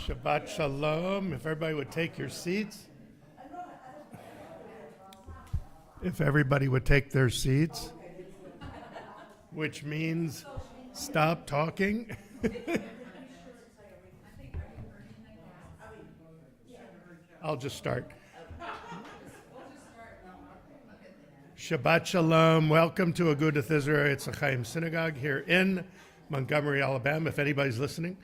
Shabbat Shalom. If everybody would take your seats. If everybody would take their seats, which means stop talking. I'll just start. Shabbat Shalom. Welcome to Agudath Israel Etz Ahayem Synagogue here in Montgomery, Alabama, if anybody's listening.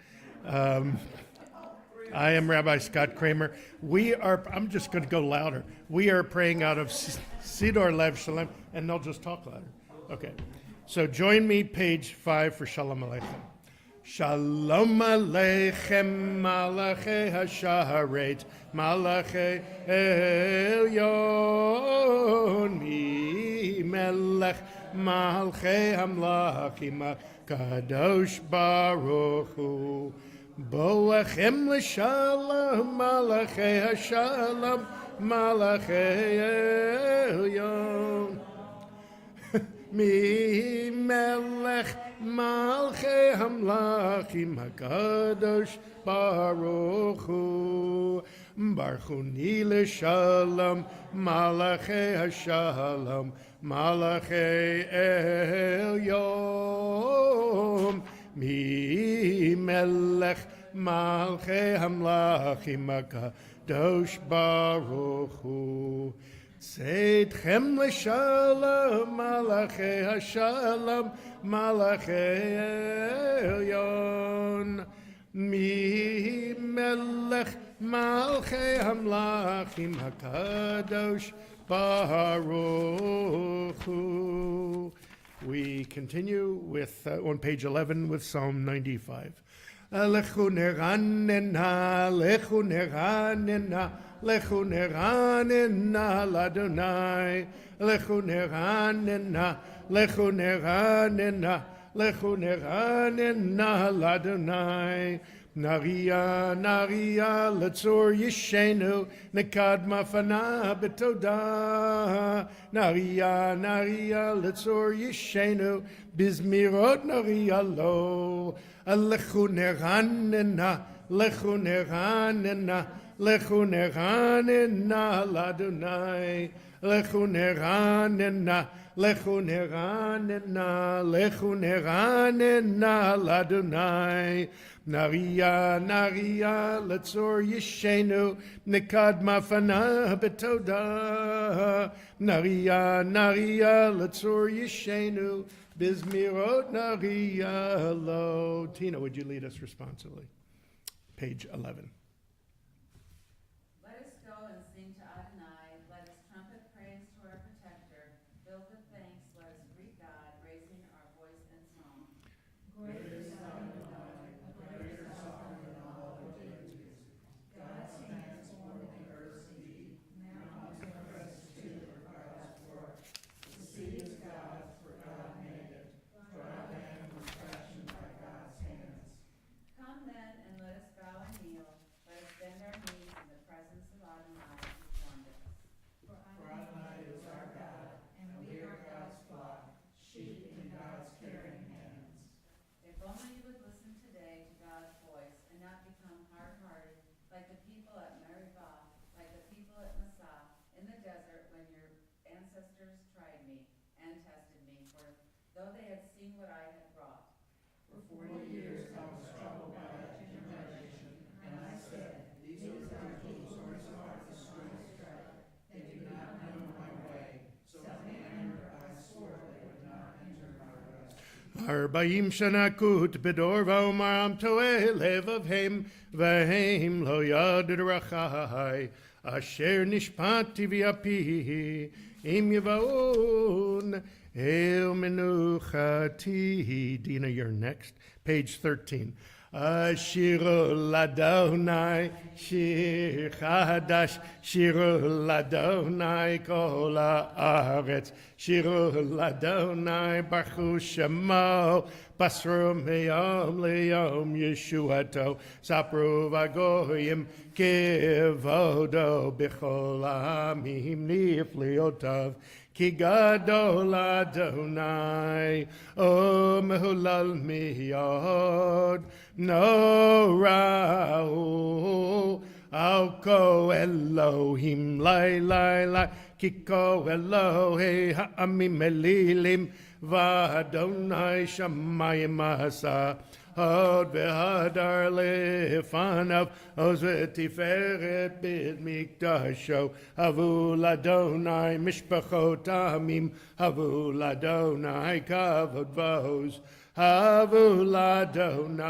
I am Rabbi Scott Kramer. I'm just going to go louder. We are praying out of Sidor Lev Shalom, and they'll just talk louder. Okay. So join me, page 5 for Shalom Aleichem. Shalom Aleichem, Malachei HaSharet, Malachei Elyon, Mi Melech, Malchei Hamlachim, Kadosh Baruch Hu. Boachem l'shalom, Malachei HaShalom, Malachei Elyon. Mi melech malchei hamlachim hakadosh baruch hu. Barchuni l'shalom, Malachei HaShalom, Malachei Elyon. Mi melech malchei hamlachim hakadosh baruch hu. Seitchem l'shalom, Malachei HaShalom, Malachei Elyon. Mi melech malchei hamlachim hakadosh baruch hu. We continue with on page 11 with Psalm 95. Lechu neranena, lechu neranena, lechu neranena l'Adonai, lechu neranena, lechu neranena, lechu neranena l'Adonai. Naria, Naria, Letzor Yishenu, Nekad Mafana Betoda. Naria, Naria, Letzor Yishenu, Bizmirot Naria Lo. Lechu neranena, lechu neranena, lechu neranena l'Adonai. Lechu neranena, lechu neranena, lechu neranena l'Adonai. Naria, Naria, Letzor Yishenu, Nekad Mafana Betoda. Naria, Naria, Letzor Yishenu, Bizmirot Naria Lo. Tina, would you lead us responsibly? Page 11. Let us go and sing to Adonai. Let us trumpet praise to our protector. Filled with thanks, let us greet God, raising our voice in song. Great is Adonai, great is sovereign in all the deities. God's hands formed the earth's deep, mountains press to for God's work. The sea is God's, for God made it. Dry land was fashioned by God's hands. Come then and let us bow and kneel. Let us bend our knees in the presence of Adonai who formed us. For Adonai is our God, and we are God's flock, sheep in God's caring hands. If only you would listen today to God's voice and not become hard-hearted like the people at Meribah, like the people at Massah, in the desert when your ancestors tried me and tested me, for though they had seen what I had wrought. For 40 years I was troubled by that generation, and I said, these are people's whose heart is strife. They do not know my way, so in anger I swore they would not enter my rest. 40 שנה כות בדור ואומר עם טועה לבבהם והם לא ידעו דרכי אשר נשפטתי ויפי אם יבואון אל מנוחתי. Dina, you're next. Page 13. Shiru l'Adonai, shir chadash, shiru l'Adonai kol haaretz, shiru l'Adonai baruch shemo, Basru meyom leyom Yeshuato. Sapru vagoyim kivodo b'chol ha'amim nifliotav. Ki gadol Adonai, o mehulal miyod, no ra'u, al ko Elohim, lai, ki ko Elohe ha'amim elilim, v'Adonai shamayim asa. Hod v'hadar lefanav, oz v'tiferet bid mikdasho. Havu l'Adonai mishpachot amim, havu l'Adonai kavod v'oz. Havu l'Adonai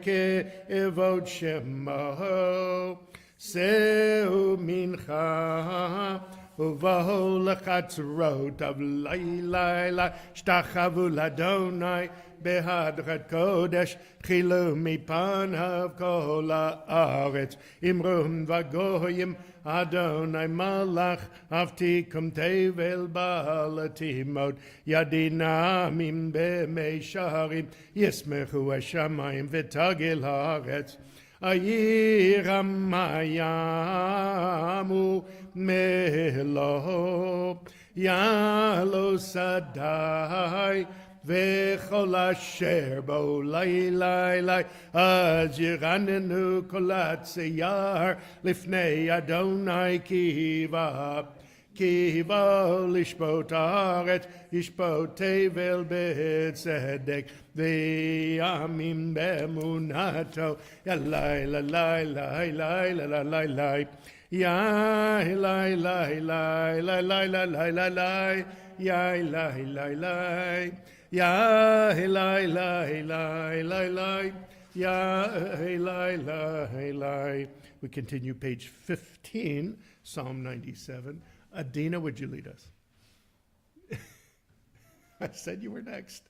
ke'evod shemo. Seu mincha. Uvaho lechatzrot av lai, shtachavu l'Adonai. Behadrat Kodesh, Chilu mipanav kol haaretz, Imrum vagoyim, Adonai malach, Avtikum tevel balatimot, Yadinamim b'meisharim, Yismechu hashamayim v'tagil haaretz, Ayiram mayamu melo, Yalo sadai, V'chol asher bo lai, az yiranenu kolat seyar lifnei Adonai kiva lishpot haaretz, yishpot tevel b'tzedek, v'yamim b'emunato, yalai, yai, lai. Ya Eli, Ya Eli. We continue page 15, Psalm 97. Adina, would you lead us? I said you were next.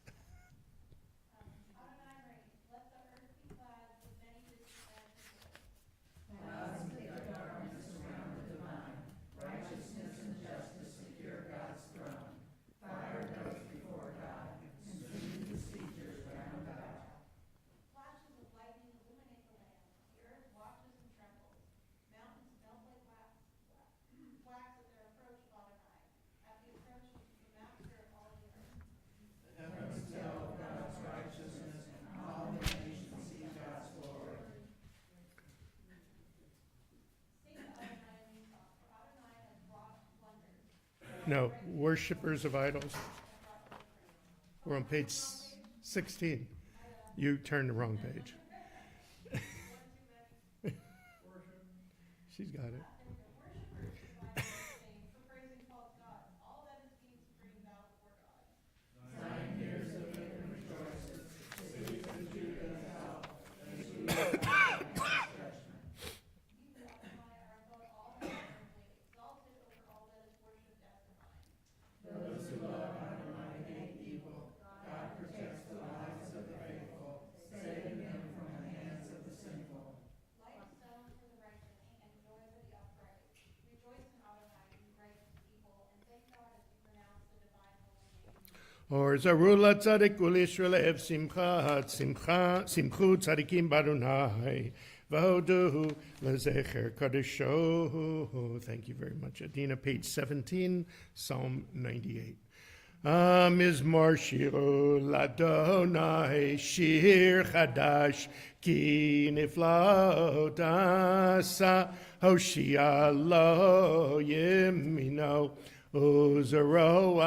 No, worshippers of idols. We're on page 16. You turned the wrong page. She's got it. Or Zarula Tzadik Ul Yisrael Ev Simchu Tzadikim Barunai Vahodu Lezecher Kadisho. Thank you very much, Adina. Page 17, Psalm 98. Mizmor Shiru Ladonai Shir Chadash Ki Niflaot Asa Hoshia Lo Yemino Uzaro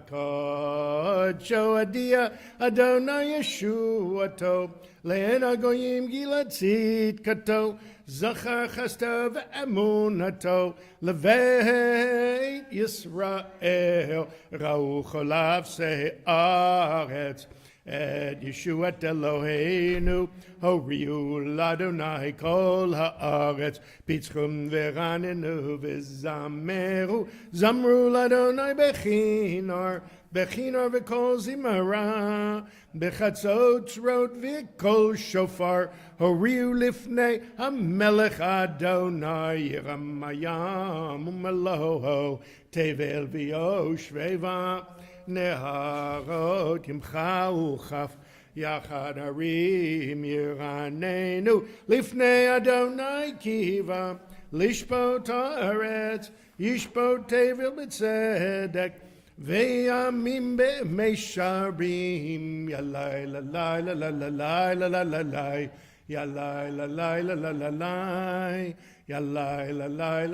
Akocho Adia Adonai Yeshuato Len Agoyim Gilatzit Kato Zachar Chastav Emunato Leveit Yisrael Rau Cholav Se'aretz Et Yeshuat Eloheinu Horiu Ladonai Kol Haaretz Pitzchum Veranenu V'zameru Zamru Ladonai Bechinar V'kol Zimara Bechatzot Tzrot V'kol Shofar Horiu Lifnei HaMelech Adonai Yiramayam Umeloho Tevel V'yoshveva נהרות ימחאו כף יחד הרים ירננו לפני אדוני קיווה לשפוט הארץ ישפוט תבל בצדק וימים במישרים ילאי ללאי ללאי ללאי ילאי ללאי ללאי ילאי ללאי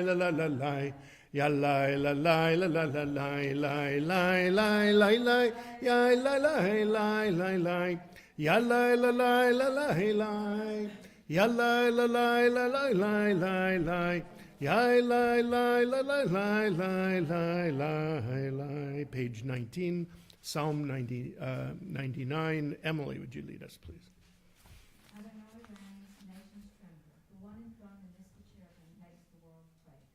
ללאי ללאי Yalai la la la la la la la la la la la ya la la la la la ya la la la la la la ya la la la la la la la ya la la la la la la la page 19 Psalm 99 Emily, would you lead us please? Adonai reigns, nations tremble. The one enthroned amidst the cherubim makes the world quake.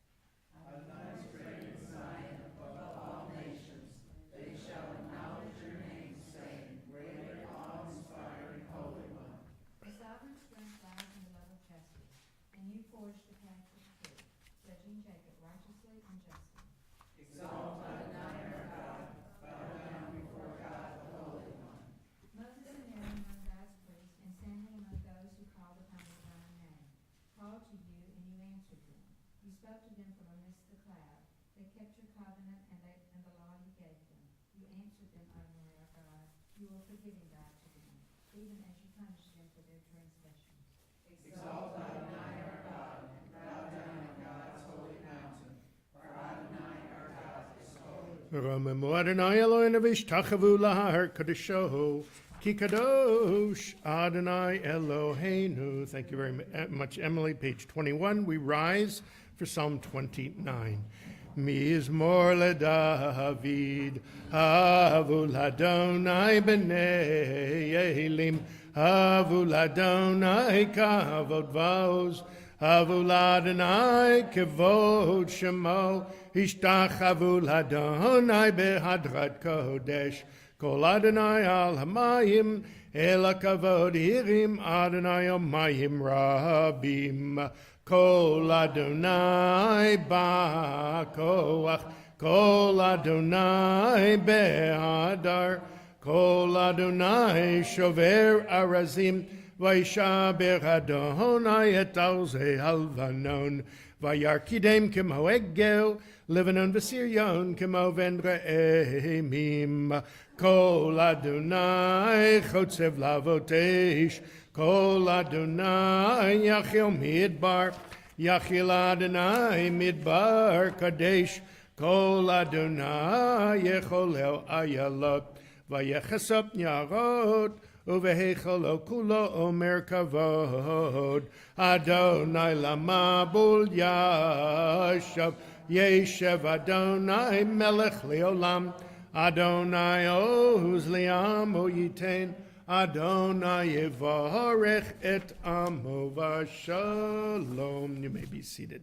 Adonai is great in Zion above all nations. They shall acknowledge your name, saying, Great and awe-inspiring Holy One. The sovereign strength lies in the love of justice, and you forged the path of truth, judging Jacob righteously and justly. Exalt Adonai our God, bow down before God the Holy One. Moses and Aaron among God's priests, and Samuel among those who called upon the divine name, called to you, and you answered them. You spoke to them from amidst the cloud. They kept your covenant and the law you gave them. You answered them, Adonai our God. You were forgiving God to them, even as you punished them for their transgressions. Exalt Adonai our God, and bow down on God's holy mountain, for Adonai our God is holy. V'romamu Adonai Eloheinu v'ishtachavu lahar kadosho ki kadosh Adonai Eloheinu. Thank you very much, Emily. Page 21. We rise for Psalm 29. Mizmor leDavid, havu l'Adonai b'nei Elim, havu l'Adonai kavod v'oz, havu l'Adonai kavod shemo, ishtachavu l'Adonai behadrat kodesh, kol Adonai al hamayim, el hakavod hirim Adonai omayim rabim. Kol Adonai ba'koach, Kol Adonai be'adar, Kol Adonai shover arazim, Vayishaber Adonai et alzei halvanon, Vayarkidem kemo egel, Levanon v'siryon kemo vendre'emim, Kol Adonai chotzev lavotesh, Kol Adonai yachil midbar, Yachil Adonai midbar kadesh, Kol Adonai yecholel ayalot, Vayechasop nyarot, Uvehecholo kulo omer kavod, Adonai lamabul yashav, Yeshev Adonai melech leolam, Adonai oz li'amo yitein, Adonai yevarech et amo v'shalom. You may be seated.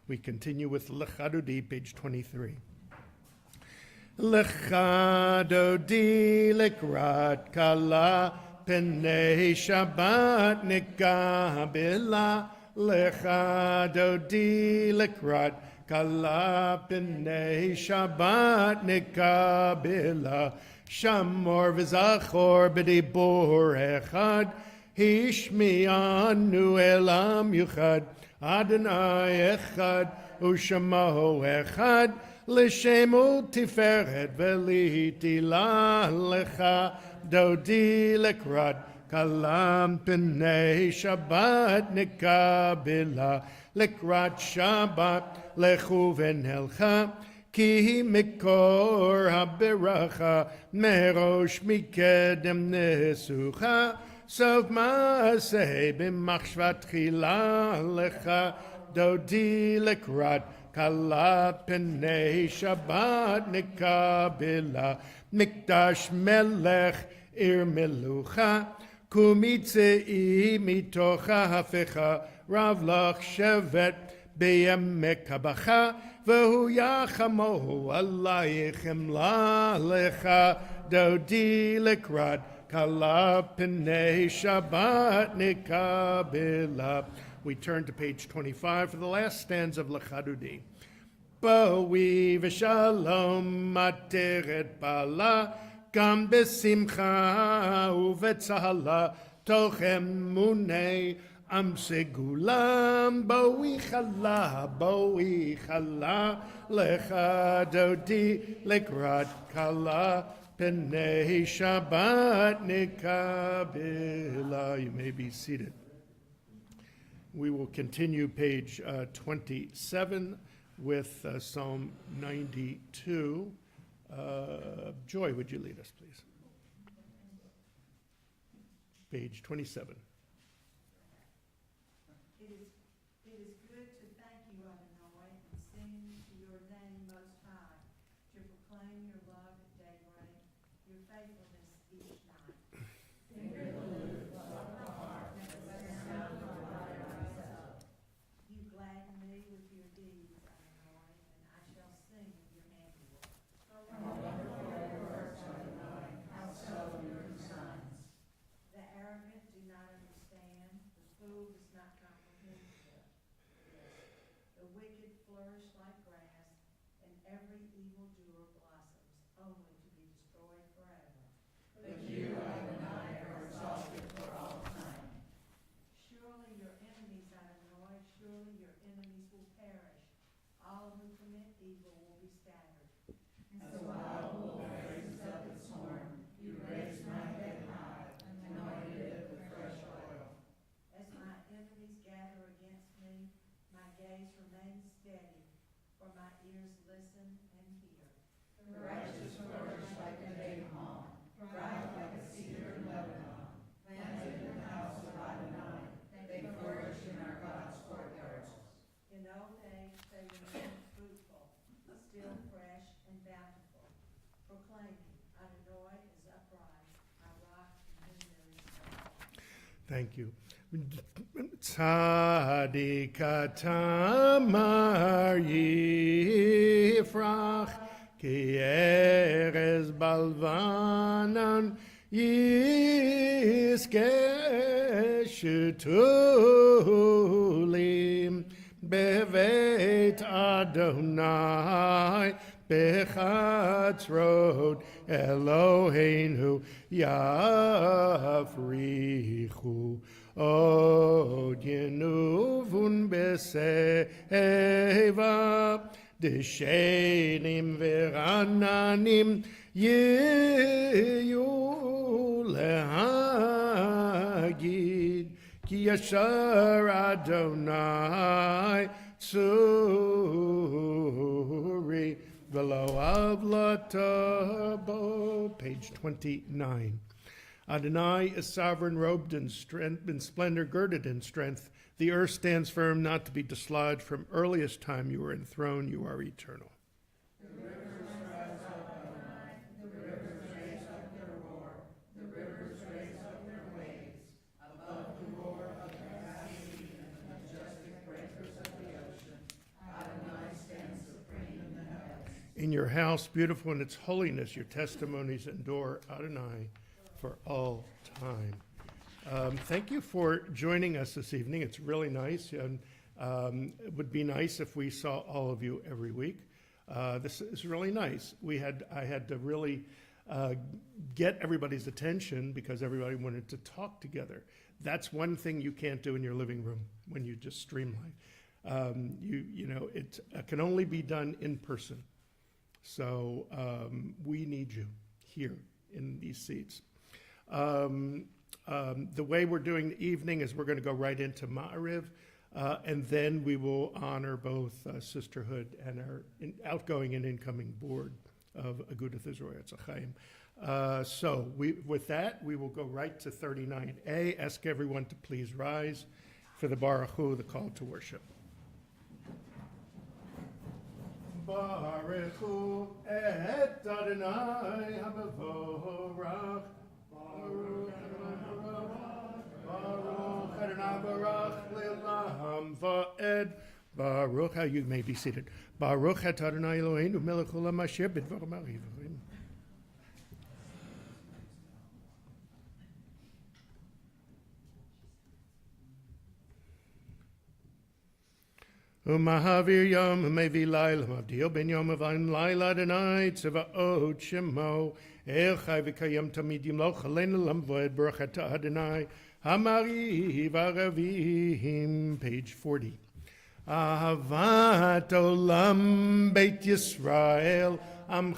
We continue with Lechadodi, page 23. Lechadodi lekrat kala penei Shabbat nikabila. Lechadodi lekrat kala penei Shabbat nikabila. Shamor v'zachor b'dibur echad, Hishmi'anu elam yuchad, Adonai echad, U'shamahu echad, L'shemu tiferet v'lihitila lecha, Dodi lekrat, Kalam p'nei Shabbat nikabila, Lekrat Shabbat lechu v'nelcha, Ki mikor haberacha merosh mikedem nesucha sov maaseh b'machshvat chila lecha dodi lekrat kala penei Shabbat nikabila mikdash melech ir melucha kumitzei mitocha hafecha ravlach shevet b'yemek habacha V'hu yachamohu alayichem la lecha dodi lekrat kala penei Shabbat nikabila. We turn to page 25 for the last stanza of Lechadodi. Bo'i v'shalom materet bala, gam besimcha uvetzala, toch emunei am segulam. Bo'i chala, lecha dodi lekrat kala, penei Shabbat nikabila. You may be seated. We will continue page 27 with Psalm 92. Joy, would you lead us, please? Page 27. It is good to thank you, Adonai, and sing to your name most high, to proclaim your love at daybreak, your faithfulness each night. You gladden me with your deeds, Adonai, and I shall sing of your handiwork. The arrogant do not understand, the fool does not comprehend this. The wicked flourish like grass, and every evildoer blossoms, only to be destroyed forever. Surely your enemies, Adonai, surely your enemies will perish. All who commit evil will be scattered. As my enemies gather against me, my gaze remains steady, for my ears listen and hear. In old age they remain fruitful, still fresh and bountiful, proclaiming, Adonai is upright, my rock in whom there is no fault. Thank you. Tzadik tamar yifrach, ki erez balvanan yiskeh shetulim bevet Adonai bechatzrot Eloheinu yafrichu od yenuvun beseva deshenim verananim yeyu lehagid ki yashar Adonai tzuri v'lo avlatabo. Page 29. Adonai is sovereign, robed in strength, in splendor, girded in strength. The earth stands firm, not to be dislodged. From earliest time you are enthroned, you are eternal. In your house, beautiful in its holiness, your testimonies endure, Adonai, for all time. Thank you for joining us this evening. It's really nice, and it would be nice if we saw all of you every week. This is really nice. I had to really get everybody's attention because everybody wanted to talk together. That's one thing you can't do in your living room when you just stream live. It can only be done in person. So we need you here in these seats. The way we're doing the evening is we're going to go right into Ma'ariv, and then we will honor both Sisterhood and our outgoing and incoming board of Agudath Israel Etz Ahayem. So with that, we will go right to 39A. Ask everyone to please rise for the Baruch Hu, the call to worship. Baruch Hu et Adonai HaMevorach. Baruch Adonai Baruch Le'olam Va'ed. Baruch, you may be seated. Baruch et Adonai Eloheinu melech olam asher b'dvarim ha'ivrim. Umahavir yom umevi laila mavdil ben yom avayim laila Adonai tzavaot shemo el chai v'kayam tamid yimloch aleinu lamvoed baruch Adonai hamari v'aravim. Page 40. Ahavat olam beit Yisrael amchavta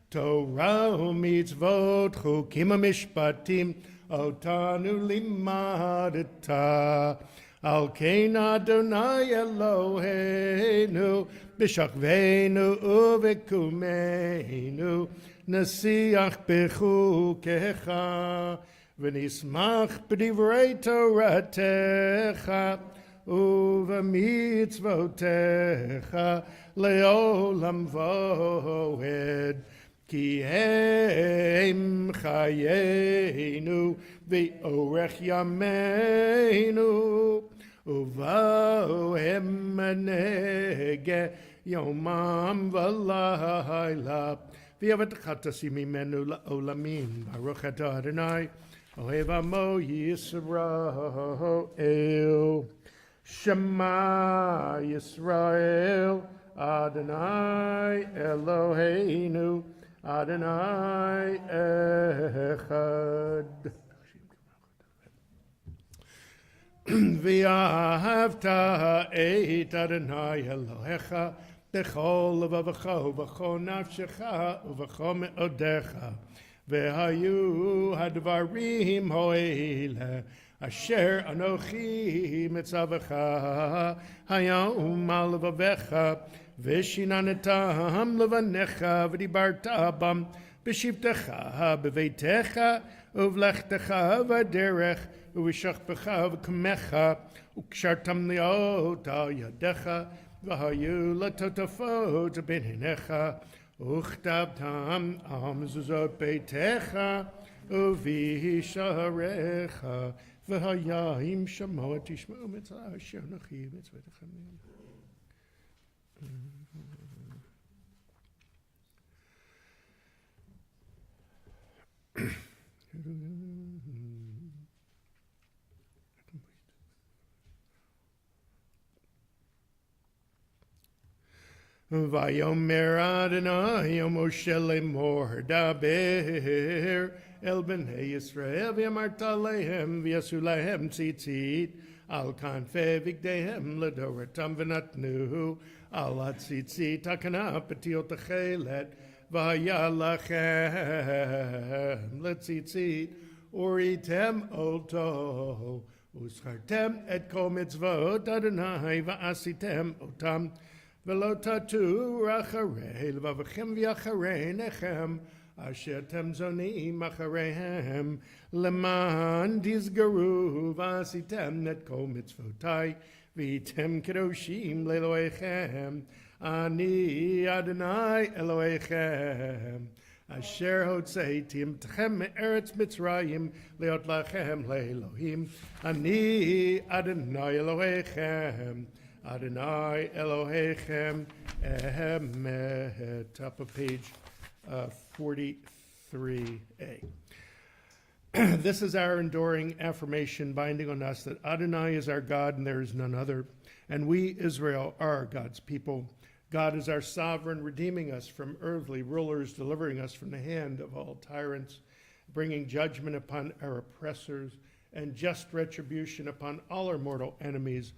Torah u'mitzvot chukim u'mishpatim otanu limadta al kein Adonai Eloheinu b'shachveinu u'v'kumeinu nasiach b'chukecha v'nismach b'divrei Toratecha u'v'mitzvotecha le'olam voed ki hem chayenu v'orech yameinu uvohem nege yomam v'layla v'yavatcha tasim mimenu la'olamim baruch atah Adonai ohev amo Yisrael Shema Yisrael Adonai Eloheinu Adonai Echad. V'ahavta et Adonai Elohecha b'chol levavecha u'b'chol nafshecha u'b'chol me'odecha v'hayu hadvarim ho'ele asher anochi mitzavecha hayom al levavecha v'shinanatam levanecha v'dibarta bam b'shivtecha b'veitecha uvlechtecha v'derech uv'shachpecha v'kamecha u'kshartam liot al yadecha v'hayu latotafot b'nenecha uchtabtam am zuzot beitecha uv'hisharecha v'hayim shamot tishma'u mitzvah asher nochi mitzvah. Vayomer Adonai Moshe lemor daber el bnei Yisrael v'yamarta lehem v'yasu lehem tzitzit al kanfei vigdehem ledoratam v'natnu al hatzitzit takana petiot techelet v'haya lachem letzitzit uritem oto uschartem et kol mitzvot Adonai v'asitem otam V'lo tatu racharei levavachem v'yacharei nechem asher tem zonim achareihem leman dizgaru v'asitem net kol mitzvotai v'item kedoshim le'eloheichem ani Adonai Eloheichem asher hotzeitim tchem me'eretz Mitzrayim leot lachem le'elohim ani Adonai Eloheichem Adonai Elohechem Emet. Top of page 43a. This is our enduring affirmation binding on us that Adonai is our God and there is none other, and we, Israel, are God's people. God is our sovereign, redeeming us from earthly rulers, delivering us from the hand of all tyrants, bringing judgment upon our oppressors, and just retribution upon all our mortal enemies,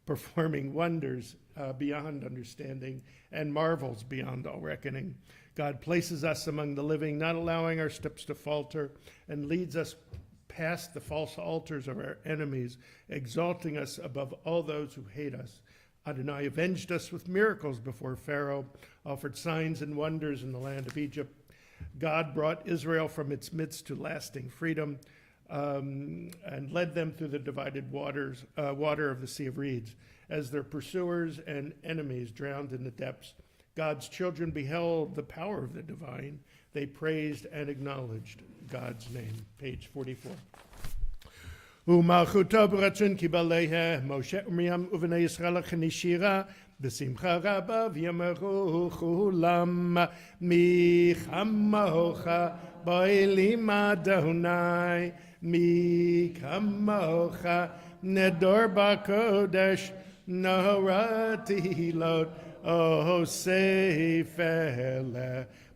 performing wonders beyond understanding and marvels beyond all reckoning. God places us among the living, not allowing our steps to falter, and leads us past the false altars of our enemies, exalting us above all those who hate us. Adonai avenged us with miracles before Pharaoh, offered signs and wonders in the land of Egypt. God brought Israel from its midst to lasting freedom, and led them through the divided water of the Sea of Reeds. As their pursuers and enemies drowned in the depths, God's children beheld the power of the divine. They praised and acknowledged God's name. Page 44. ומלכותו ברצון קיבליה משה ומרים ובני ישראל כנשירה בשמחה רבה ויאמרו כולם מי כמוך באלים אדוני מי כמוך Nedor Bakodesh, Norati Lod, O Seifele.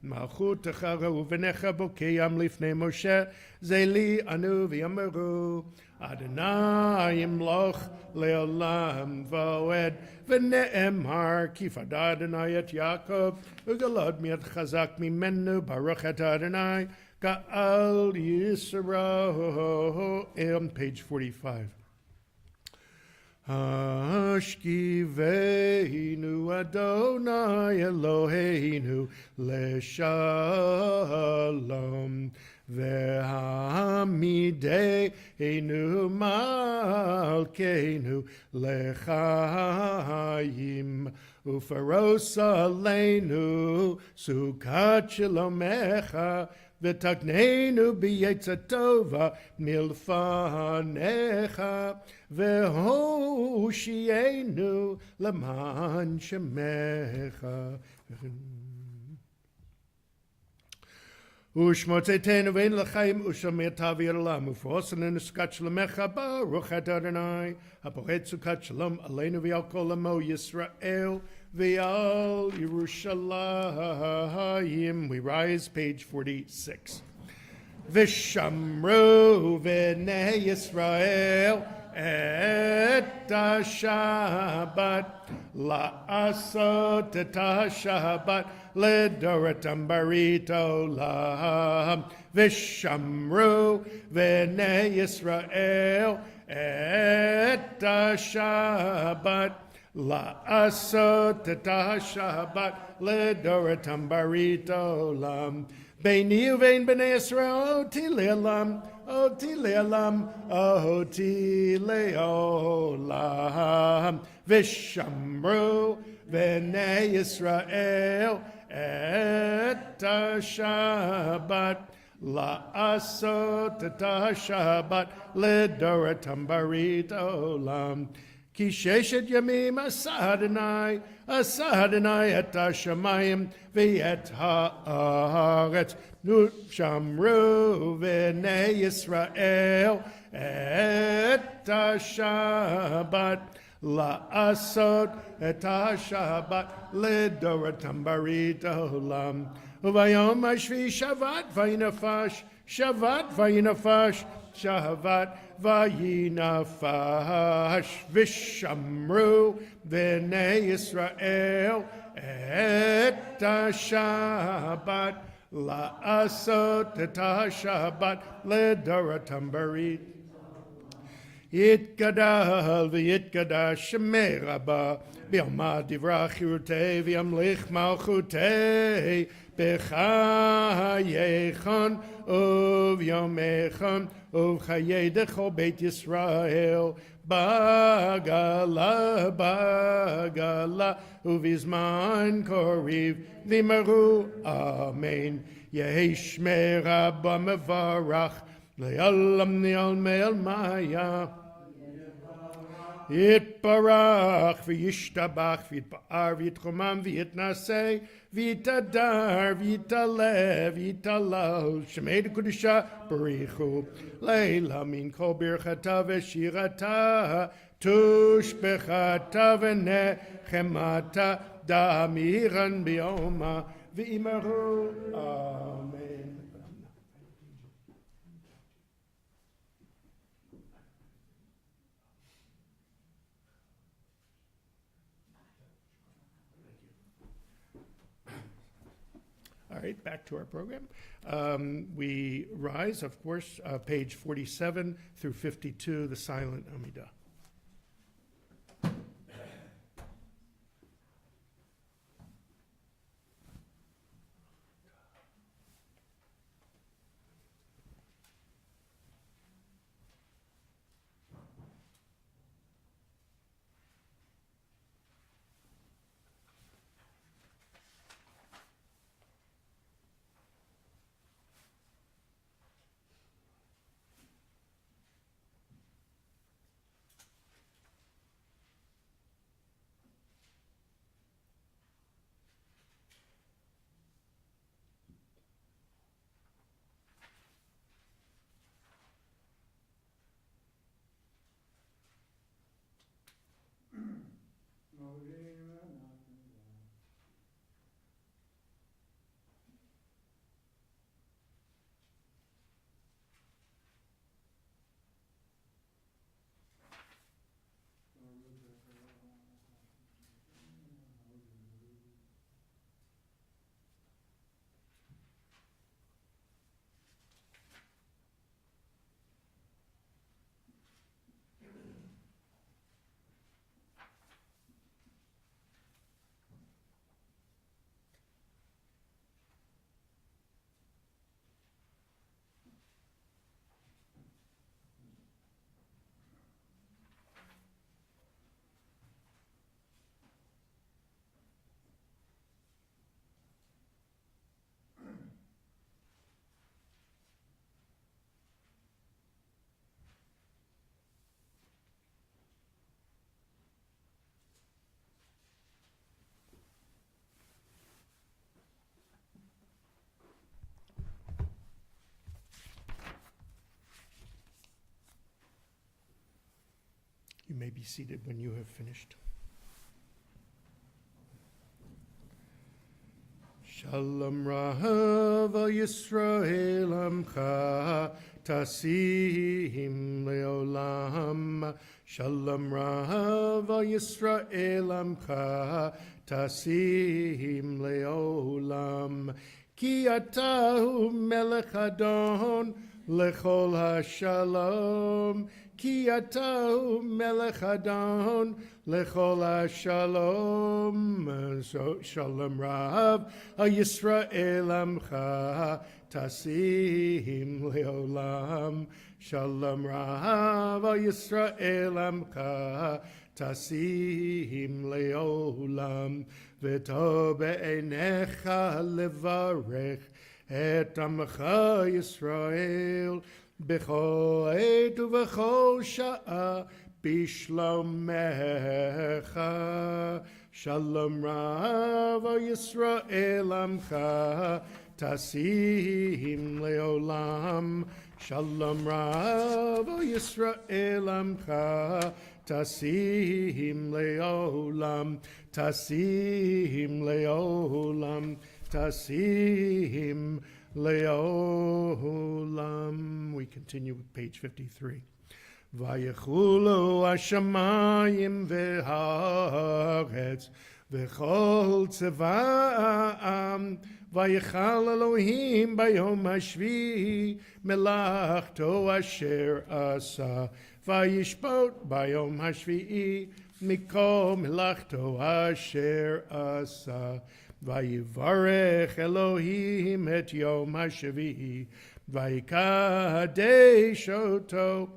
Malchutecha reuvenecha bokeyam lifnei Moshe, Zeli anu v'yameru, Adonai imloch leolam voed, v'ne'emar kifad Adonai et Yaakov, ugalod miat chazak mimenu, baruch et Adonai, Ka'al Yisrael, page 45. Hashkiveinu Adonai Eloheinu leshalom v'hamideinu malkeinu lechayim ufaros aleinu sukat shalomecha v'tagnenu b'yetzatova milfanecha v'hoshienu l'man shemecha. Ushmotzetenu vein l'chaim ushamir tavir olam ufosan u'skat shlomecha baruch Adonai haporet sukat shalom aleinu v'al kol amo Yisrael v'al Yerushalayim. We rise, page 46. V'shamru v'nei Yisrael et ha-Shabbat la'asot et ha-Shabbat ledoratam barit olam. V'shamru v'nei Yisrael et ha-Shabbat la'asot et ha-Shabbat ledoratam barit olam. Beini uvein b'nei Yisrael oti le'olam, oti le'olam, oti le'olam. V'shamru v'nei Yisrael et ha-Shabbat la'asot et ha-Shabbat ledoratam barit olam. Ki sheshet yamim asa Adonai et ha-shamayim v'et ha'aretz. Nu shamru v'nei Yisrael et ha-Shabbat la'asot et ha-Shabbat ledoratam barit olam. Uvayom hashvi shavat vayinafash, shavat vayinafash, shavat vayinafash. V'shamru v'nei Yisrael et ha-Shabbat la'asot et ha-Shabbat ledoratam barit. Yitgadal v'yitgadash shemei rabba b'yomad divrach chirutei v'yamlich malchutei b'chayechon uv'yomechon uv'chayei dechol beit Yisrael bagala bagala uv'izman koriv v'maru amen. Yehi shmei rabba mevarach le'olam ni'almei maya. Yitbarach v'yishtabach v'yitba'ar v'yitchomam v'yitnaseh v'yitadar v'yitalev v'yitalal shemei d'kudusha barichu leila min kol birchata v'shirata tushbechata v'nechemata da'amiran b'yoma v'imaru amen. All right, back to our program. We rise, of course, page 47 through 52, the silent Amidah. You may be seated when you have finished. Shalom Rahav al Yisrael Amcha Tasim Leolam. Shalom Rahav al Yisrael Amcha Tasim Leolam. Ki atahu melech Adon lechol hashalom. Ki atahu melech Adon lechol hashalom. Shalom Rav al Yisrael Amcha Tasim Leolam. Shalom Rav al Yisrael Amcha Tasim Leolam. V'tov be'einecha levarech et amcha Yisrael b'chol עת ובכל שעה בשלומך. שלום רב על ישראל עמך תשים לעולם. שלום רב על ישראל עמך תשים לעולם. תשים לעולם. תשים לעולם. We continue with page 53. ויחולו השמיים והארץ וכל צבאם, ויחל אלוהים ביום השביעי מלאכתו אשר עשה, וישפוט ביום השביעי מכל מלאכתו אשר עשה. ויברך אלוהים את יום השביעי ויקדש אותו,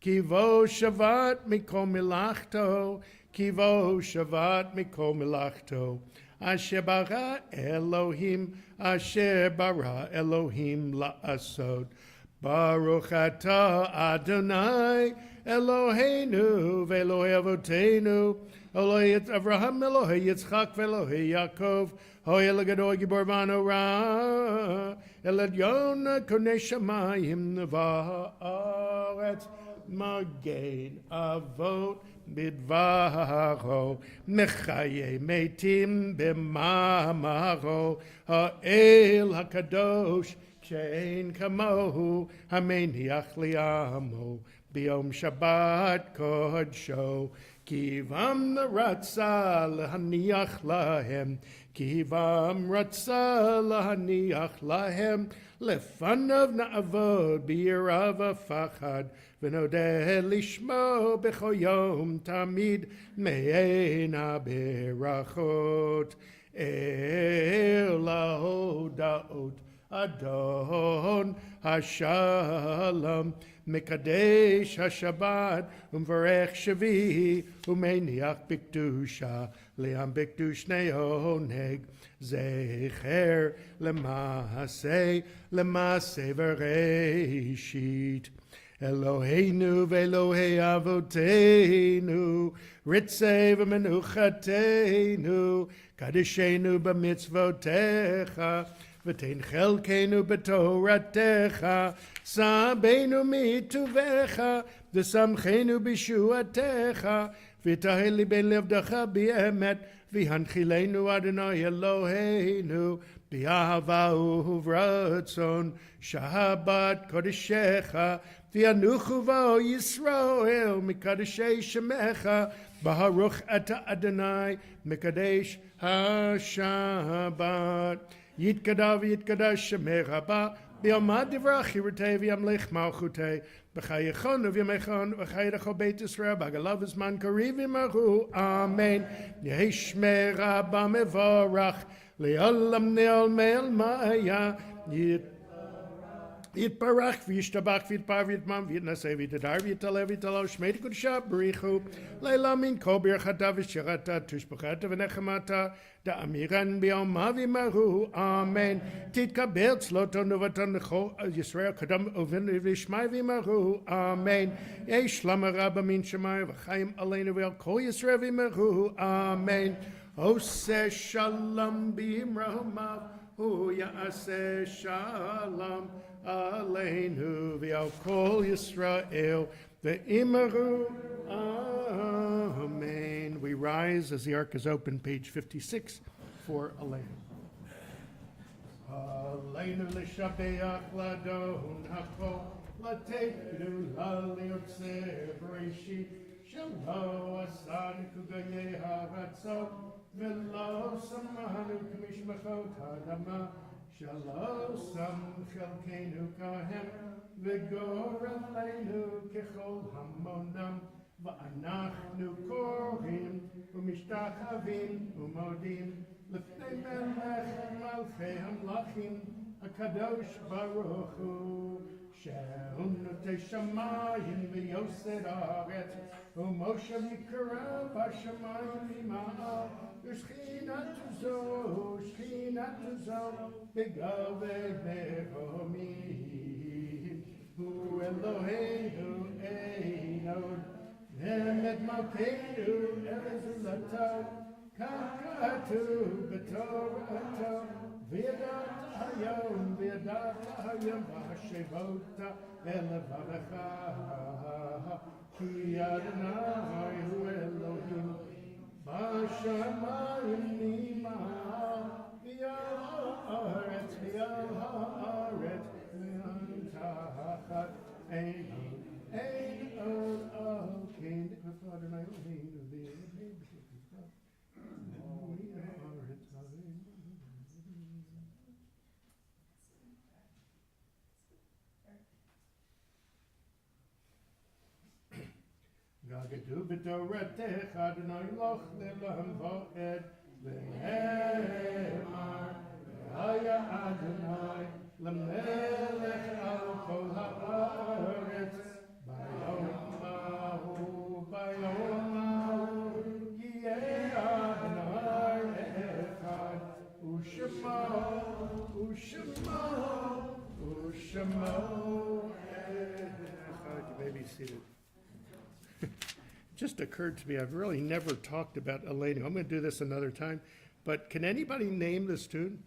כי בו שבת מכל מלאכתו, כי בו שבת מכל מלאכתו, אשר ברא אלוהים, אשר ברא אלוהים לעשות. ברוך אתה אדוני אלוהינו ואלוהי אבותינו, אלוהי אברהם, אלוהי יצחק ואלוהי יעקב, האל הגדול גיבור ונורא, אל עליון קונה שמיים וארץ, מגן אבות בדברו, מחיי מתים במאמרו, האל הקדוש שאין כמוהו, המניח לעמו ביום שבת קודשו. כי בם רצה להניח להם, כי בם רצה להניח להם, לפניו נעבוד ביראה ופחד, ונודה לשמו בכל יום תמיד מעין הברכות. אל ההודעות אדון השלום, מקדש השבת ומברך שביעי ומניח בקדושה, לעם בקדושני עונג, זכר למעשה וראשית. אלוהינו ואלוהי אבותינו, רצי ומנוחתנו, קדשנו במצוותיך, ותן חלקנו בתורתך, סבנו מטובך, ושמחנו בישועתך, ותהי ליבנו לעבדך באמת, והנחילנו אדוני אלוהינו, באהבה וברצון, שבת קודשך, וינוחו בו ישראל מקדשי שמך, ברוך אתה אדוני מקדש השבת. יתקדש ויתקדש שמך בה, ביום דברה חירותי וימלך מלכותי, בחייכון ובימיכון וחיי לכל בית ישראל, בעגלה וזמן קריב ימרו, אמן. יהי שמי רבה מבורך, לעולם נעלמי אלמיה, יתברך וישתבח ויתפאר ויתמם ויתנשא ויתהדר ויתעלה ויתעלה, שמי תקודשה בריחו, לילה מן כל ברכתה ושירתה, תשבחתה ונחמתה, דאמירן ביומה וימרו, אמן. תתקבל צלותו נובתן לכל ישראל קדם ובן ושמי וימרו, אמן. יש למה רבה מן שמי וחיים עלינו ועל כל ישראל וימרו, אמן. עושה שלום במרומיו, הוא יעשה שלום עלינו ועל כל ישראל ואמרו Amen. We rise as the ark is open, page 56, for Elena. Elena l'shabeach ladon hako lateinu laliotse breishi shelo asan kugaye haratzot velo samanu k'mishmachot hadama shelo sam chelkenu kahem v'gor aleinu kechol hamonam v'anachnu korim u'mishtachavim u'modim לפני מלך מלכי המלכים הקדוש ברוך הוא שעונתי שמיים ויוסד הארץ ומושב יקרא בשמיים ממעל ושכינת זו בגבי מרומים הוא אלוהינו אין עוד אמת מלכנו ארץ זולתו Kakatu b'torato v'yadat hayom v'hashevota elevavacha ki Adonai hu Elohim b'shamayim nimah v'yal haaretz v'yantachat ein od ken Adonai Elohim v'yal Gagadu b'toratech Adonai loch le'lam va'ed ve'emar ve'haya Adonai l'melech al kol ha'aretz bayom mahu yeh Adonai echad u'shemo echad. You may be seated. Just occurred to me, I've really never talked about Elena. I'm going to do this another time, but can anybody name this tune?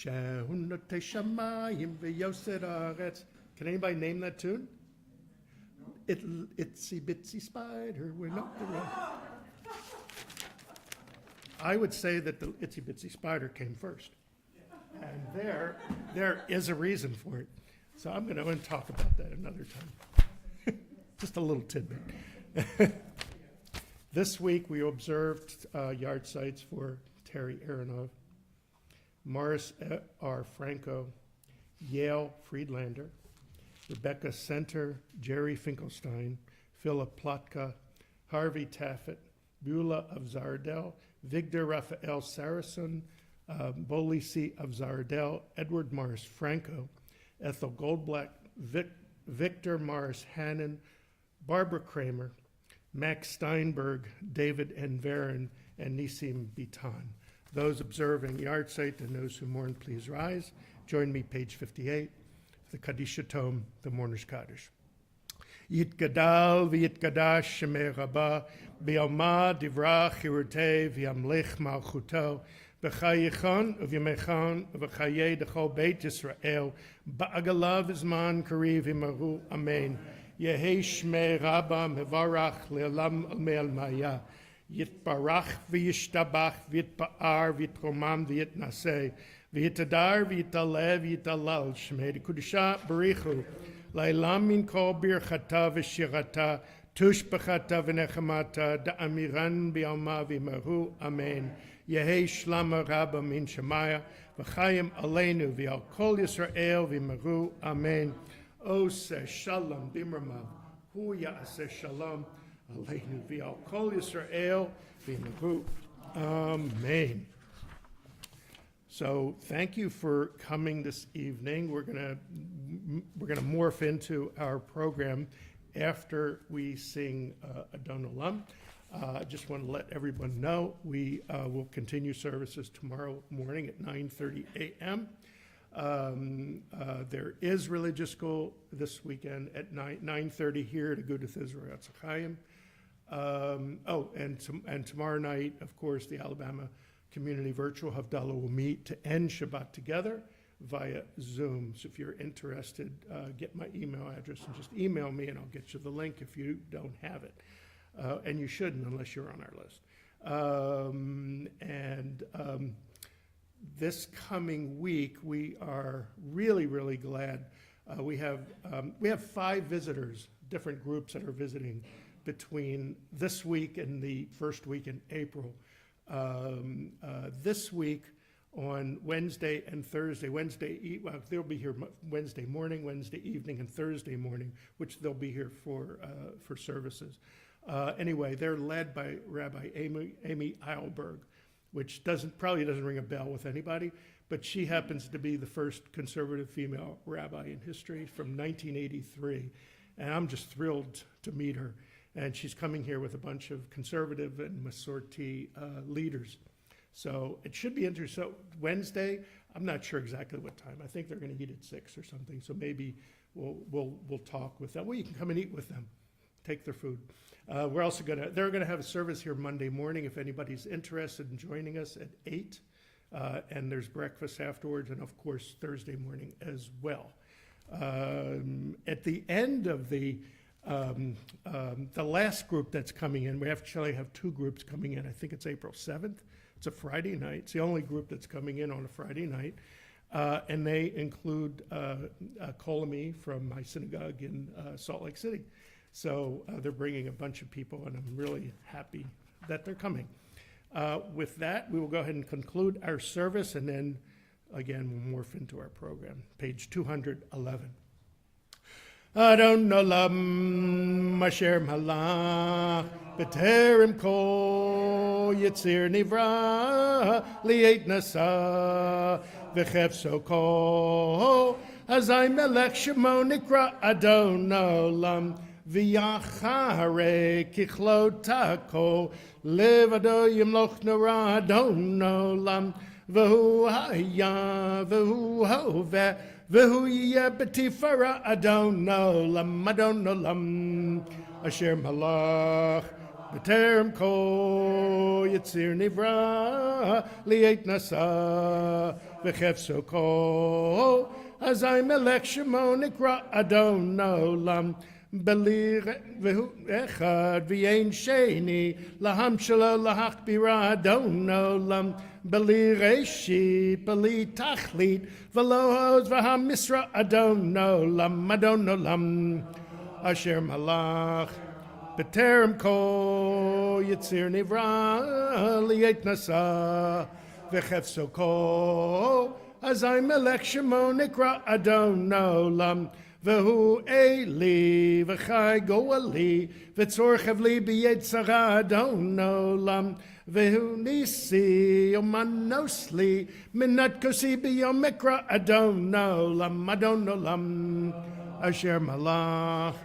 Can anybody name that tune? Itsy bitsy spider went up the road. I would say that the itsy bitsy spider came first, and there is a reason for it. So I'm going to talk about that another time. Just a little tidbit. This week we observed yard sites for Terry Aronov, Morris R. Franco, Yale Friedlander, Rebecca Center, Jerry Finkelstein, Philip Plotka, Harvey Taffet, Beulah of Zardel, Victor Raphael Saracen, Bolisi of Zardel, Edward Morris Franco, Ethel Goldblatt, Victor Morris Hannon, Barbara Kramer, Max Steinberg, David N. Varon, and Nisim Bitan. Those observing yard site and those who mourn, please rise. Join me, page 58, the Kaddish Tome, the Mourner's Kaddish. Yitgadal v'yitgadash shemei rabba, b'yoma divrach hirutei v'yamlich malchuto, b'chayichon uv'yamechon v'chayei d'chol beit Yisrael, ba'agalav zman kariv imaru, amen. Yehi shmei rabba mevarach le'olam almei maya, yitbarach v'yishtabach v'yitpa'ar v'yitromam v'yitnaseh, v'yitadar v'yitalev v'yitalal shmei d'kudusha barichu, Lailam min kol birchata v'shirata, tushbachata v'nechamata, da'amiran bi'alma v'mahu, amen. Yehi shlama rabba min shemaya, v'chayim aleinu v'al kol Yisrael v'mahu, amen. Oseh shalom b'mramav, hu ya'aseh shalom, aleinu v'al kol Yisrael v'mahu, amen. So thank you for coming this evening. We're gonna morph into our program after we sing Adon Olam. I just want to let everyone know we will continue services tomorrow morning at 9:30 a.m. There is religious school this weekend at 9:30 here at Agudath Israel Etz Ahayem. And tomorrow night, of course, the Alabama Community Virtual Havdalah will meet to end Shabbat together via Zoom. So if you're interested, get my email address and just email me and I'll get you the link if you don't have it. and you shouldn't unless you're on our list. This coming week, we are really, really glad. We have 5 visitors, different groups that are visiting between this week and the first week in April. This week on Wednesday and Thursday, they'll be here Wednesday morning, Wednesday evening, and Thursday morning, which they'll be here for services. Anyway, they're led by Rabbi Amy Eilberg, which probably doesn't ring a bell with anybody, but she happens to be the first conservative female rabbi in history from 1983, and I'm just thrilled to meet her. And she's coming here with a bunch of conservative and Masorti leaders. So it should be interesting. So Wednesday, I'm not sure exactly what time. I think they're going to eat at 6 or something. So maybe we'll talk with them. Well, you can come and eat with them, take their food. They're going to have a service here Monday morning if anybody's interested in joining us at 8. And there's breakfast afterwards, and of course Thursday morning as well. At the end of the last group that's coming in, we actually have 2 groups coming in. I think it's April 7th. It's a Friday night. It's the only group that's coming in on a Friday night. And they include Kolami from my synagogue in Salt Lake City. So they're bringing a bunch of people, and I'm really happy that they're coming. With that, we will go ahead and conclude our service, and then, again, we'll morph into our program. Page 211. Adon olam asher malach b'terem kol yitzir nivra li'et nasa v'chefso kol azay melech shemo nikra Adon olam v'yachare kichlotako levado yimloch nora Adon olam v'hu haya v'hu hoveh V'hu yeh b'tifara Adon olam asher malach b'terem kol yitzir nivra li'et nasa v'chefso kol azay melech shemo nikra Adon olam v'hu echad v'yein sheni laham shelo lahachbira Adon olam Beli reshit, beli tachlit, v'lohos v'ham misra Adon olam, asher malach, b'terem kol yitzir nivra li'et nasa, v'chefso kol, azay melech shemo nikra Adon olam, v'hu eli v'chai goali, v'tzorchev li b'yetzara Adon olam, Vehu nisi omanosli minat kosi biyom mikra Adon olam asher malach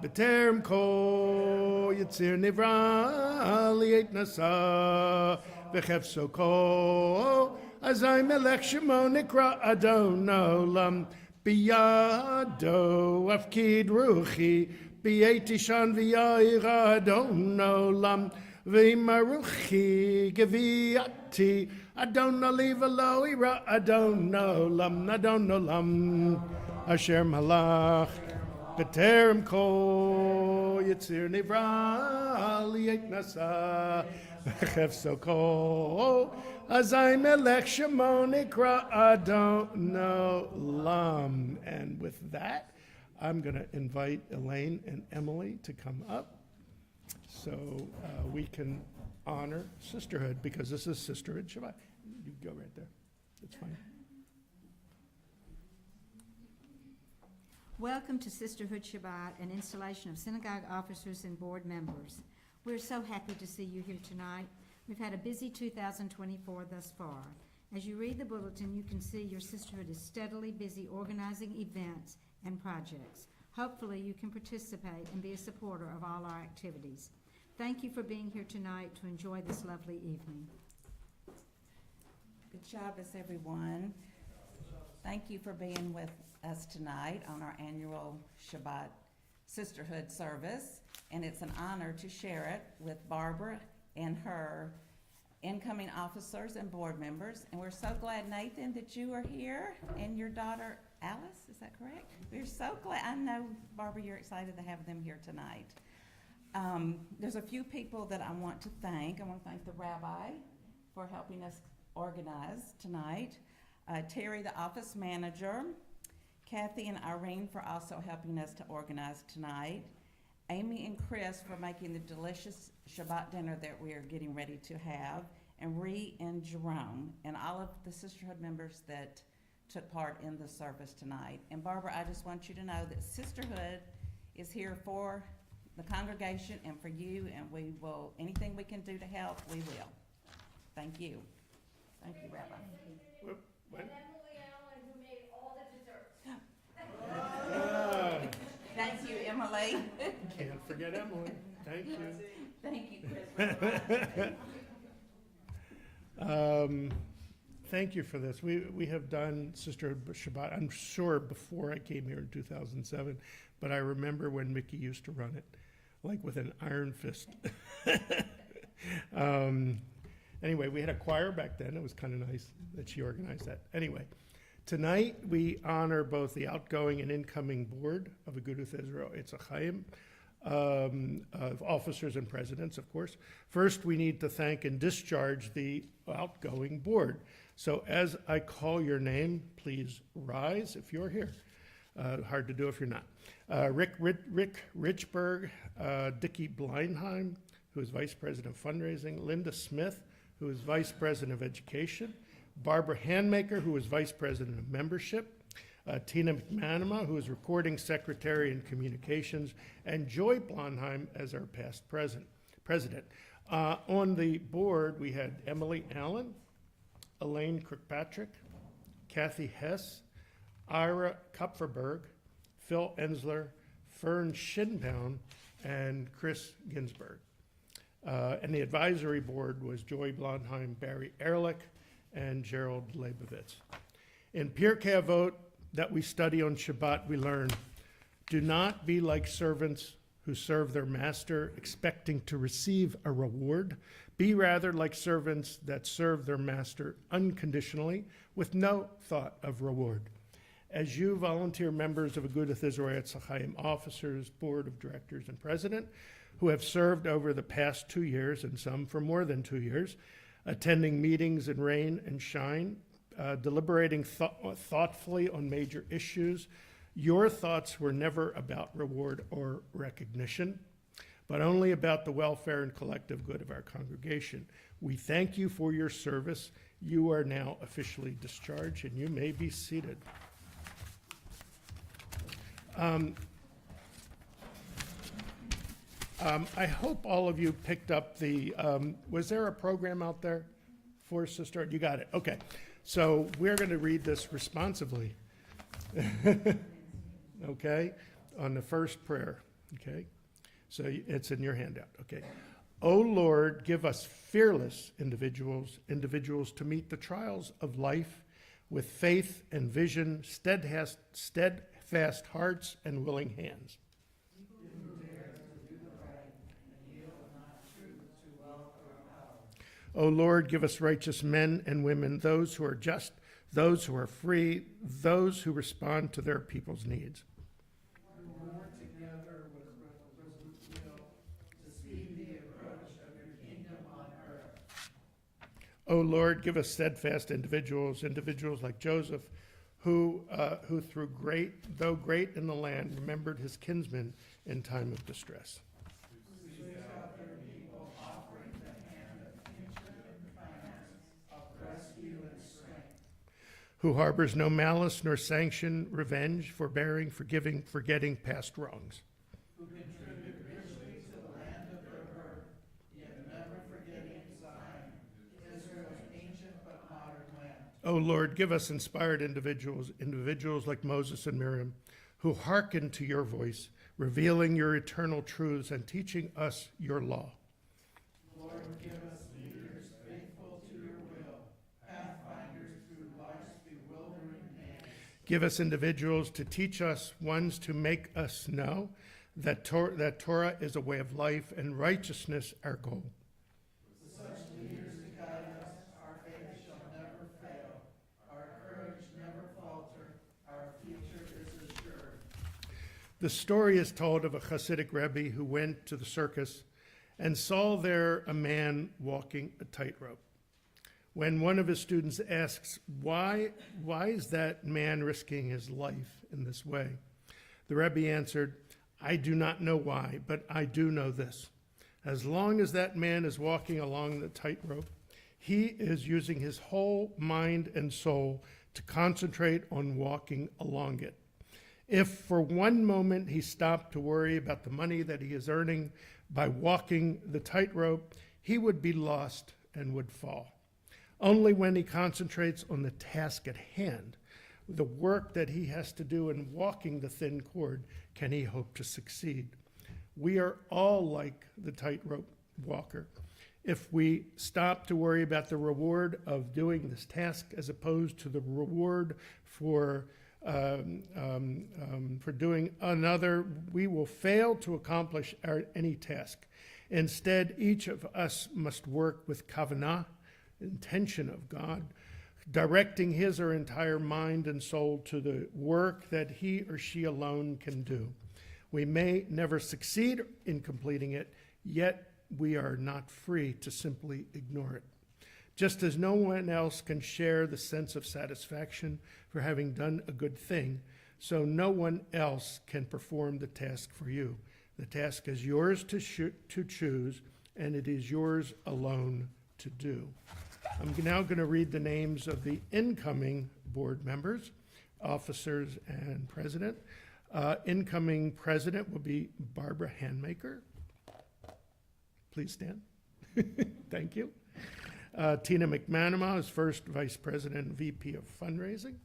b'terem kol yitzir nivra li'et nasa v'chefso kol azay melech shemo nikra Adon olam biyado afkid ruchi b'yeti shan v'yaira Adon olam V'maruchi geviati Adon aliva lo ira Adon olam asher malach b'terem kol yitzir nivra li'et nasa v'chefso kol azay melech shemo nikra Adon olam. And with that, I'm going to invite Elaine and Emily to come up, so we can honor sisterhood, because this is Sisterhood Shabbat. You go right there. It's fine. Welcome to Sisterhood Shabbat, an installation of synagogue officers and board members. We're so happy to see you here tonight. We've had a busy 2024 thus far. As you read the bulletin, you can see your sisterhood is steadily busy organizing events and projects. Hopefully you can participate and be a supporter of all our activities. Thank you for being here tonight to enjoy this lovely evening. Good Shabbos, everyone. Thank you for being with us tonight on our annual Shabbat Sisterhood service, and it's an honor to share it with Barbara and her incoming officers and board members. And we're so glad, Nathan, that you are here, and your daughter Alice, is that correct? We're so glad. I know, Barbara, you're excited to have them here tonight. There's a few people that I want to thank. I want to thank the rabbi for helping us organize tonight, Terry, the office manager, Kathy and Irene for also helping us to organize tonight, Amy and Chris for making the delicious Shabbat dinner that we are getting ready to have, and Ree and Jerome, and all of the sisterhood members that took part in the service tonight. And Barbara, I just want you to know that sisterhood is here for the congregation and for you, and we will, anything we can do to help, we will. Thank you. Thank you, Rabbi. What? And Emily Allen, who made all the desserts. Thank you, Emily. Can't forget Emily. Thank you. Thank you, Chris. Thank you for this. We have done Sisterhood Shabbat, I'm sure before I came here in 2007, but I remember when Mickey used to run it, like with an iron fist. Anyway, we had a choir back then. It was kind of nice that she organized that. Anyway, tonight we honor both the outgoing and incoming board of Agudath Israel, Etz Ahayem, of officers and presidents, of course. First, we need to thank and discharge the outgoing board. So as I call your name, please rise if you're here. Hard to do if you're not. Rick Richberg, Dickie Blindheim, who is Vice President of Fundraising, Linda Smith, who is Vice President of Education, Barbara Handmaker, who is Vice President of Membership, Tina McManama, who is Recording Secretary and Communications, and Joy Blondheim as our past president. On the board, we had Emily Allen, Elaine Kirkpatrick, Kathy Hess, Ira Kupferberg, Phil Ensler, Fern Schinbaum, and Chris Ginsberg. And the advisory board was Joy Blondheim, Barry Ehrlich, and Gerald Leibovitz. In Pirkei Avot that we study on Shabbat, we learn, do not be like servants who serve their master expecting to receive a reward. Be rather like servants that serve their master unconditionally with no thought of reward. As you volunteer members of Agudath Israel Etz Ahayem officers, board of directors, and president, who have served over the past 2 years and some for more than 2 years, attending meetings in rain and shine, deliberating thoughtfully on major issues, your thoughts were never about reward or recognition, but only about the welfare and collective good of our congregation. We thank you for your service. You are now officially discharged, and you may be seated. I hope all of you picked up the, was there a program out there for Sister? You got it, okay. So we're going to read this responsively, okay, on the first prayer, okay? So it's in your handout, okay? O Lord, give us fearless individuals to meet the trials of life with faith and vision, steadfast hearts and willing hands. O Lord, give us righteous men and women, those who are just, those who are free, those who respond to their people's needs. O Lord, give us steadfast individuals like Joseph, who though great in the land, remembered his kinsmen in time of distress. Who harbors no malice nor sanction revenge, forbearing, forgiving, forgetting past wrongs. Who contribute richly to the land of their birth, yet never forgetting Zion, Israel's ancient but modern land. O Lord, give us inspired individuals like Moses and Miriam, who hearken to your voice, revealing your eternal truths and teaching us your law. Lord, give us leaders faithful to your will, pathfinders through life's bewildering maze. Give us individuals to teach us, ones to make us know that Torah is a way of life and righteousness our goal. With such leaders to guide us, our faith shall never fail, our courage never falter, our future is assured. The story is told of a Hasidic Rebbe who went to the circus and saw there a man walking a tightrope. When one of his students asks, why is that man risking his life in this way? The Rebbe answered, I do not know why, but I do know this. As long as that man is walking along the tightrope, he is using his whole mind and soul to concentrate on walking along it. If for one moment he stopped to worry about the money that he is earning by walking the tightrope, he would be lost and would fall. Only when he concentrates on the task at hand, the work that he has to do in walking the thin cord, can he hope to succeed. We are all like the tightrope walker. If we stop to worry about the reward of doing this task as opposed to the reward for doing another, we will fail to accomplish any task. Instead, each of us must work with kavanah, intention of God, directing his or entire mind and soul to the work that he or she alone can do. We may never succeed in completing it, yet we are not free to simply ignore it. Just as no one else can share the sense of satisfaction for having done a good thing, so no one else can perform the task for you. The task is yours to choose, and it is yours alone to do. I'm now going to read the names of the incoming board members, officers, and president. Incoming president will be Barbara Handmaker. Please stand. Thank you. Tina McManama is first vice president and VP of fundraising.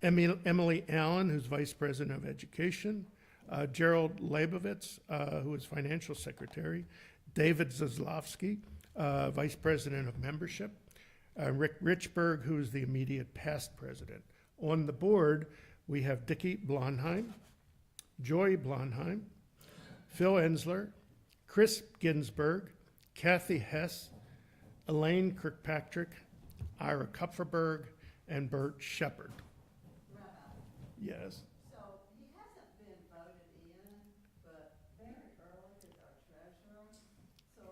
Emily Allen, who's vice president of education. Gerald Leibovitz, who is financial secretary. David Zaslavsky, vice president of membership. Rick Richberg, who is the immediate past president. On the board, we have Dickie Blonheim, Joy Blonheim, Phil Ensler, Chris Ginsberg, Kathy Hess, Elaine Kirkpatrick, Ira Kupferberg, and Bert Shepard. Rabbi, Yes. so he hasn't been voted in, but Barry Ehrlich is our treasurer, so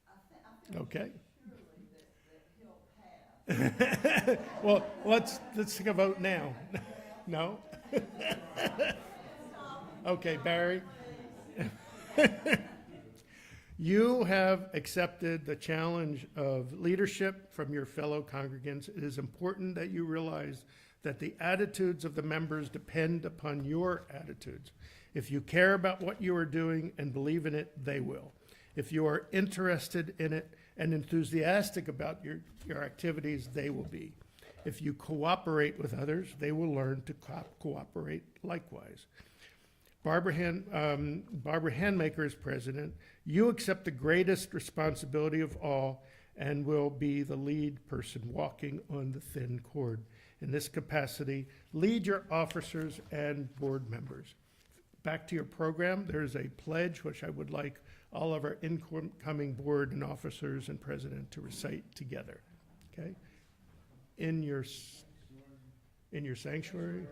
I feel Okay. surely that he'll pass. Well, let's take a vote now. No? Okay, Barry. You have accepted the challenge of leadership from your fellow congregants. It is important that you realize that the attitudes of the members depend upon your attitudes. If you care about what you are doing and believe in it, they will. If you are interested in it and enthusiastic about your activities, they will be. If you cooperate with others, they will learn to cooperate likewise. Barbara Handmaker is president. You accept the greatest responsibility of all and will be the lead person walking on the thin cord. In this capacity, lead your officers and board members. Back to your program, there's a pledge which I would like all of our incoming board and officers and president to recite together. Okay? In your sanctuary.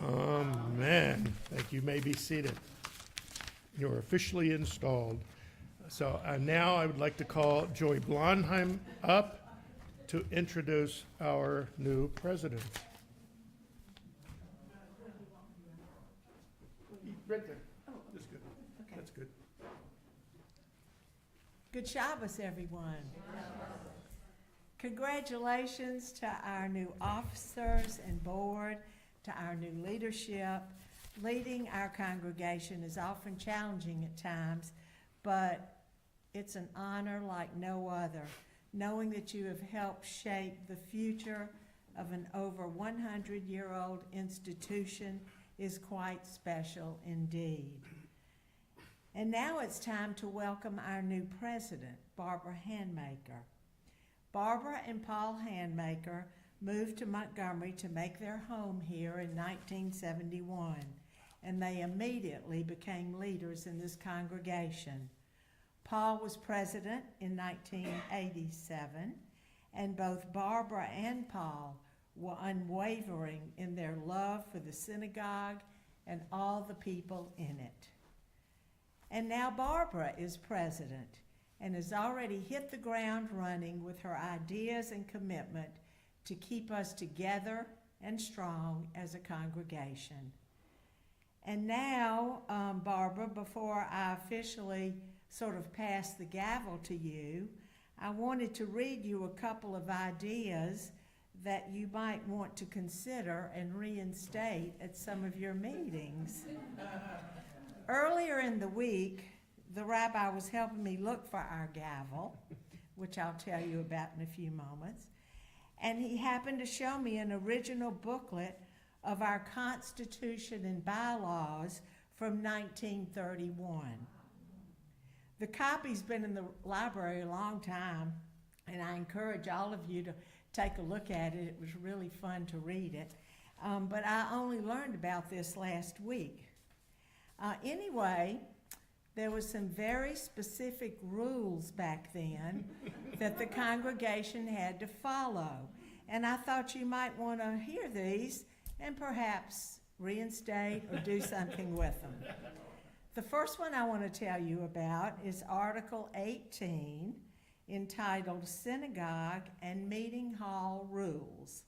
Amen. Thank you. You may be seated. You're officially installed. So now I would like to call Joy Blonheim up to introduce our new president. Right there. That's good. Okay. That's good. Good Shabbos, everyone. Congratulations to our new officers and board, to our new leadership. Leading our congregation is often challenging at times, but it's an honor like no other. knowing that you have helped shape the future of an over 100-year-old institution is quite special indeed. And now it's time to welcome our new president, Barbara Handmaker. Barbara and Paul Handmaker moved to Montgomery to make their home here in 1971, and they immediately became leaders in this congregation. Paul was president in 1987, and both Barbara and Paul were unwavering in their love for the synagogue and all the people in it. And now Barbara is president and has already hit the ground running with her ideas and commitment to keep us together and strong as a congregation. And now, Barbara, before I officially sort of pass the gavel to you, I wanted to read you a couple of ideas that you might want to consider and reinstate at some of your meetings. Earlier in the week, the rabbi was helping me look for our gavel, which I'll tell you about in a few moments, and he happened to show me an original booklet of our Constitution and bylaws from 1931. The copy's been in the library a long time, and I encourage all of you to take a look at it. It was really fun to read it. But I only learned about this last week. Anyway, there were some very specific rules back then that the congregation had to follow. And I thought you might want to hear these and perhaps reinstate or do something with them. The first one I want to tell you about is Article 18, entitled Synagogue and Meeting Hall Rules.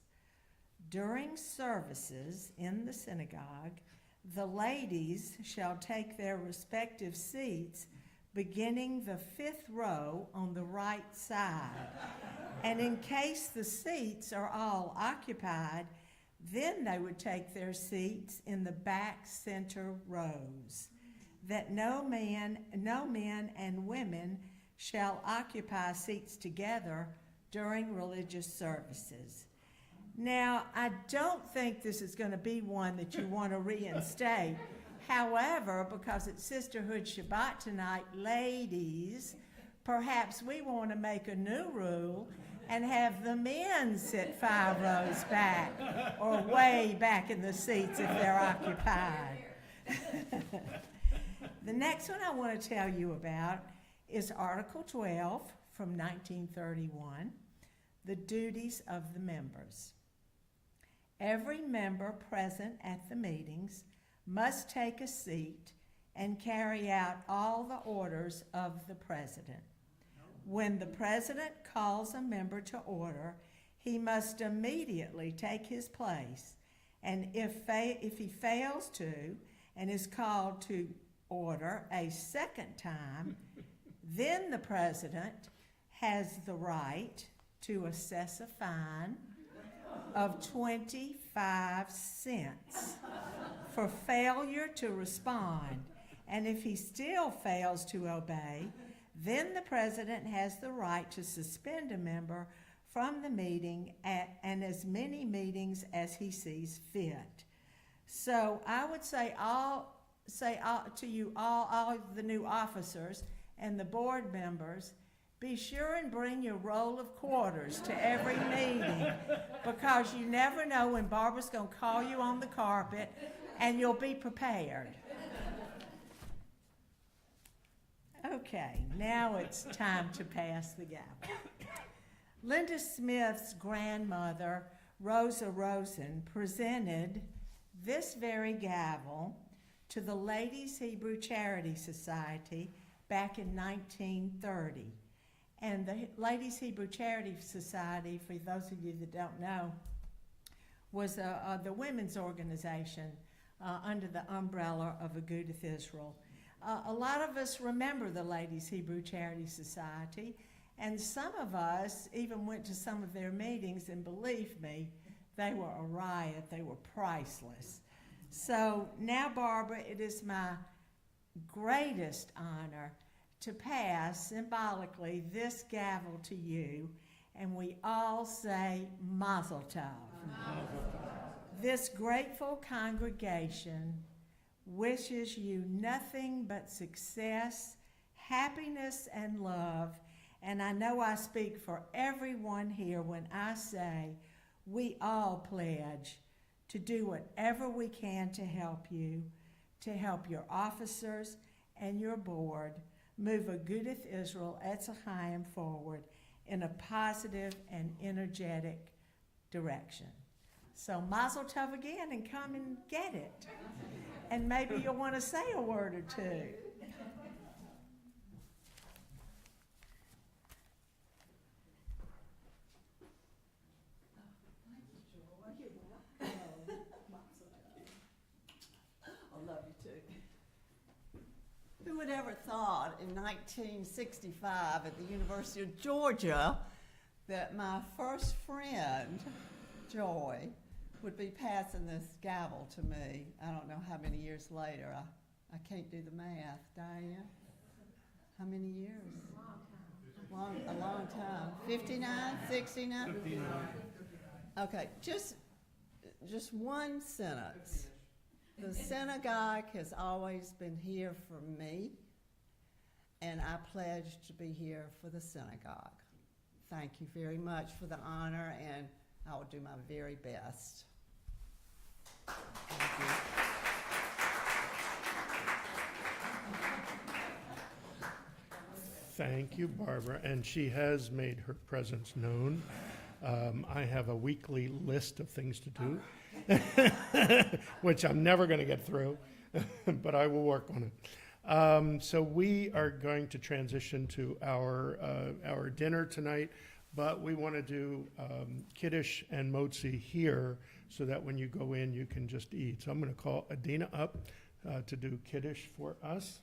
During services in the synagogue, the ladies shall take their respective seats beginning the 5th row on the right side. And in case the seats are all occupied, then they would take their seats in the back center rows. That no men and women shall occupy seats together during religious services. Now, I don't think this is going to be one that you want to reinstate. However, because it's Sisterhood Shabbat tonight, ladies, perhaps we want to make a new rule and have the men sit 5 rows back or way back in the seats if they're occupied. The next one I want to tell you about is Article 12 from 1931, the duties of the members. Every member present at the meetings must take a seat and carry out all the orders of the president. When the president calls a member to order, he must immediately take his place, and if he fails to and is called to order a second time, then the president has the right to assess a fine of 25 cents for failure to respond. And if he still fails to obey, then the president has the right to suspend a member from the meeting and as many meetings as he sees fit. So I would say all the new officers and the board members, be sure and bring your roll of quarters to every meeting, because you never know when Barbara's going to call you on the carpet, and you'll be prepared. Okay, now it's time to pass the gavel. Linda Smith's grandmother, Rosa Rosen, presented this very gavel to the Ladies Hebrew Charity Society back in 1930. And the Ladies Hebrew Charity Society, for those of you that don't know, was the women's organization under the umbrella of Agudath Israel. A lot of us remember the Ladies Hebrew Charity Society, and some of us even went to some of their meetings, and believe me, they were a riot. They were priceless. So now, Barbara, it is my greatest honor to pass symbolically this gavel to you, and we all say Mazel Tov. This grateful congregation wishes you nothing but success, happiness, and love. And I know I speak for everyone here when I say we all pledge to do whatever we can to help you, to help your officers and your board move Agudath Israel Etz Ahayem forward in a positive and energetic direction. So Mazel Tov again, and come and get it. And maybe you'll want to say a word or two. I love you too. Who would ever thought in 1965 at the University of Georgia that my first friend, Joy, would be passing this gavel to me? I don't know how many years later. I can't do the math. Diane? How many years? A long time. 59? 69? 59. Okay, just one sentence. The synagogue has always been here for me, and I pledge to be here for the synagogue. Thank you very much for the honor, and I will do my very best. Thank you. Thank you, Barbara, and she has made her presence known. I have a weekly list of things to do, which I'm never going to get through, but I will work on it. So we are going to transition to our dinner tonight, but we want to do Kiddush and Motzi here so that when you go in, you can just eat. So I'm going to call Adina up to do Kiddush for us.